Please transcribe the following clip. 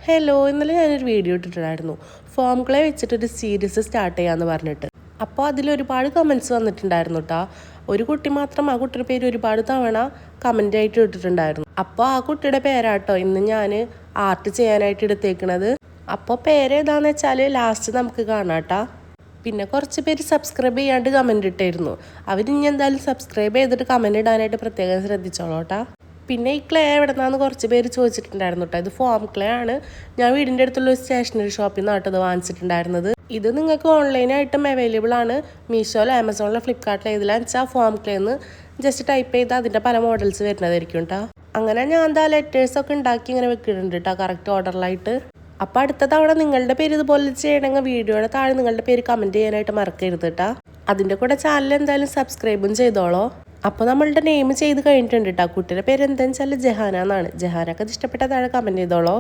Hello, ഇന്നലെ ഞാനൊരു video ഇട്ടിട്ടുണ്ടായിരുന്നു. ഫോം ക്ലേ വെച്ചിട്ടൊരു സീരീസ് സ്റ്റാർട്ട് ചെയ്യാമെന്ന് പറഞ്ഞിട്ട്. അപ്പോൾ അതിലൊരുപാട് കമൻറ്റ്സ് വന്നിട്ടുണ്ടായിരുന്നു കേട്ടോ. ഒരു കുട്ടി മാത്രം ആ കുട്ടിയുടെ പേര് ഒരുപാട് തവണ കമൻ്റ് ആയിട്ട് ഇട്ടിട്ടുണ്ടായിരുന്നു. അപ്പോൾ ആ കുട്ടിയുടെ പേരാട്ടോ ഇന്ന് ഞാൻ ആർട്ട് ചെയ്യാനായിട്ട് എടുത്തേക്കണത്. അപ്പോൾ പേരേതാണെന്ന് വെച്ചാൽ ലാസ്റ്റ് നമുക്ക് കാണാം കേട്ടോ. പിന്നെ കുറച്ച് പേര് സബ്സ്ക്രൈബ് ചെയ്യാണ്ട് കമൻ്റ് ഇട്ടായിരുന്നു. അവരിനി എന്തായാലും സബ്സ്ക്രൈബ് ചെയ്തിട്ട് കമൻ്റ് ഇടാനായിട്ട് പ്രത്യേകം ശ്രദ്ധിച്ചോളൂ. പിന്നെ ഈ ക്ലേ എവിടെ നിന്നാന്ന് കുറച്ച് പേര് ചോദിച്ചിട്ടുണ്ടായിരുന്നു കേട്ടോ. ഇത് ഫോം ക്ലേ ആണ്. ഞാൻ വീടിൻ്റെ അടുത്തുള്ള ഒരു സ്റ്റേഷനറി ഷോപ്പിൽ നിന്നാണ് ഇത് വാങ്ങിച്ചിട്ടുണ്ടായിരുന്നത്. ഇത് നിങ്ങൾക്ക് ഓൺലൈനായിട്ടും അവൈലബിൾ ആണ്. മീഷോയിലോ ആമസോണിലോ ഫ്ലിപ്കാർട്ടിലോ ഇതിലാന്ന് വെച്ചാൽ ഫോം ക്ലേ എന്ന് ജസ്റ്റ് ടൈപ്പ് ചെയ്ത് അതിൻ്റെ പല മോഡൽസ് വരുന്നതായിരിക്കും കേട്ടോ. അങ്ങനെ ഞാൻ എന്താ ലെറ്റേഴ്സൊക്കെ ഉണ്ടാക്കി ഇങ്ങനെ വെക്കുന്നുണ്ട് കേട്ടോ, കറക്റ്റ് ഓർഡറിലായിട്ട്. അപ്പോൾ അടുത്ത തവണ നിങ്ങളുടെ പേര് ഇതുപോലെ ചെയ്യണമെങ്കിൽ വീഡിയോയുടെ താഴെ നിങ്ങളുടെ പേര് കമൻറ്റ് ചെയ്യാനായിട്ട് മറക്കരുത് കേട്ടോ. അതിൻ്റെ കൂടെ ചാനൽ എന്തായാലും സബ്സ്ക്രൈബും ചെയ്തോളൂ. അപ്പോൾ നമ്മളുടെ നെയിം ചെയ്ത് കഴിഞ്ഞിട്ടുണ്ട് കേട്ടോ. കുട്ടിയുടെ പേര് എന്താണെന്ന് വെച്ചാൽ ജഹാന എന്നാണ്. ജഹാനൊക്കെ ഇഷ്ടപ്പെട്ട താഴെ കമൻറ്റ് ചെയ്തോളൂ.